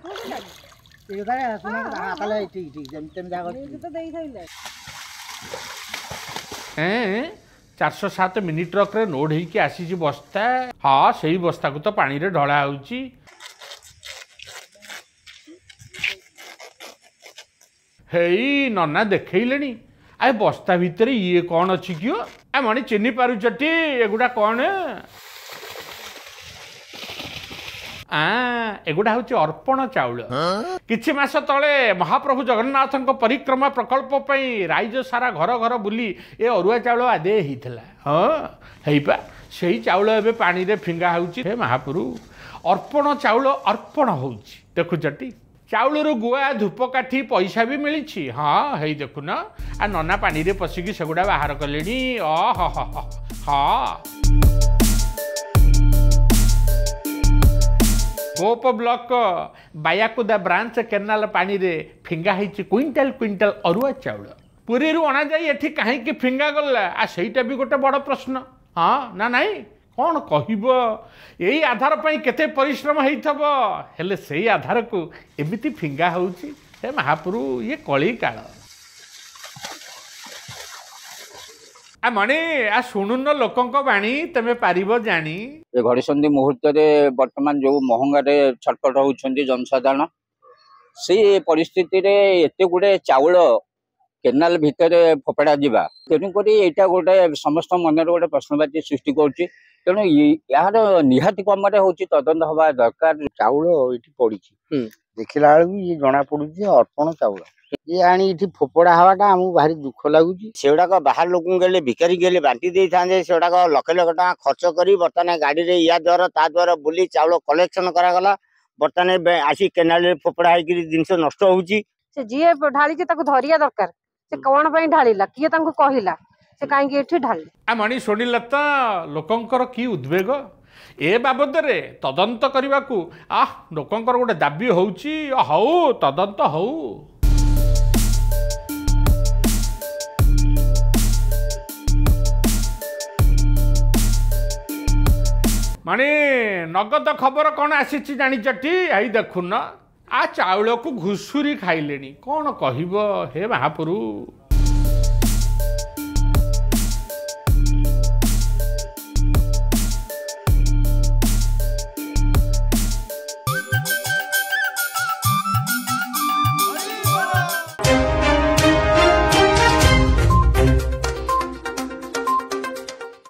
407 mini truck रे load होइकी आसी बस्ता। हाँ सही बस्ता को तो पानी रे ढला होउची। हेई नन्ना देखैलेनी आ बस्ता भितर ये कौन अच्छी कियो आ मणि चिन्ही पारुचटी एगुड़ा कौन एगुड़ा हूँ अर्पण चाउल किछि मास तले महाप्रभु जगन्नाथ परिक्रमा प्रकल्प पई राइज सारा घर घर बुली ए अरुआ चाउल आदे होता। हाँ हेपा से चाउल ए पानी रे फिंगा होउची। हे महाप्रभु अर्पण चाउल अर्पण होउची देखुचटी। चाउल रु गुआ धूपकाठी पैसा भी मिली। हाँ हे देखुन आ नना पानी रे पशिकी सेगुड़ा बाहर कलेनी। हाँ गोप ब्लॉक बायाकुदा ब्रांच केनाल पानी रे फिंगा होइछि क्विंटाल क्विंटाल अरुआ चाउल। पुरी रु अना जाई एठी काहे फिंगा गला आ सेटा भी गोटे बड़ प्रश्न। हाँ ना नहीं कौन कहब यही आधार पर केते परिश्रम होइथबो हेले सेही आधार को एमिति फिंगा होउछि। हे महाप्रभु ये कली काल आ मणि आ शुणुन लोकंक बाणी तमे पारिबो जानी। ए घड़ीसंधि मुहूर्त रे वर्तमान जो महंगा रे छटपट होउछंती जनसाधारण से परिस्थिति रे एते गुडे चाउल केनाल भितर फोपड़ा जीवा तेणुक यहाँ गोटे समस्त मन गोटे प्रश्नवाची सृष्टि करुच्ची। तेणु यार निहाती कम हूँ तदंत हवा दरकार। चाउल ये पड़ी देखला बेलू ये जना पड़ू अर्पण चाउल ये आनी फोपड़ा हवाटा आमको भारी दुख लगुच। सेगुड़ाक बाहर लोक गले भिकारी गले बांटी दे था सेगुड़ाक लक्ष लक्ष टका खर्च कर बर्तमान गाड़ी या द्वारा ता द्वारा बुली चाउल कलेक्शन करागला बर्तमान आसी केनाल फोपड़ा होकर जिनस नष्ट होची। जी ढाली धरिया दरकार से कौन पर ढाला किए कहला से कहीं ढाली आ मणि शुणिल तो लोकंकर की उद्वेग ए बाबद रे तदंत करने को लोकंकर गोटे दाबी होउची। हऊ तदंत हऊ। माने नगद खबर कौन आसी जानिचटी आई देखुन आ चाउल को घुसुरी खाइलेनी कौन कहब। हे महाप्रभु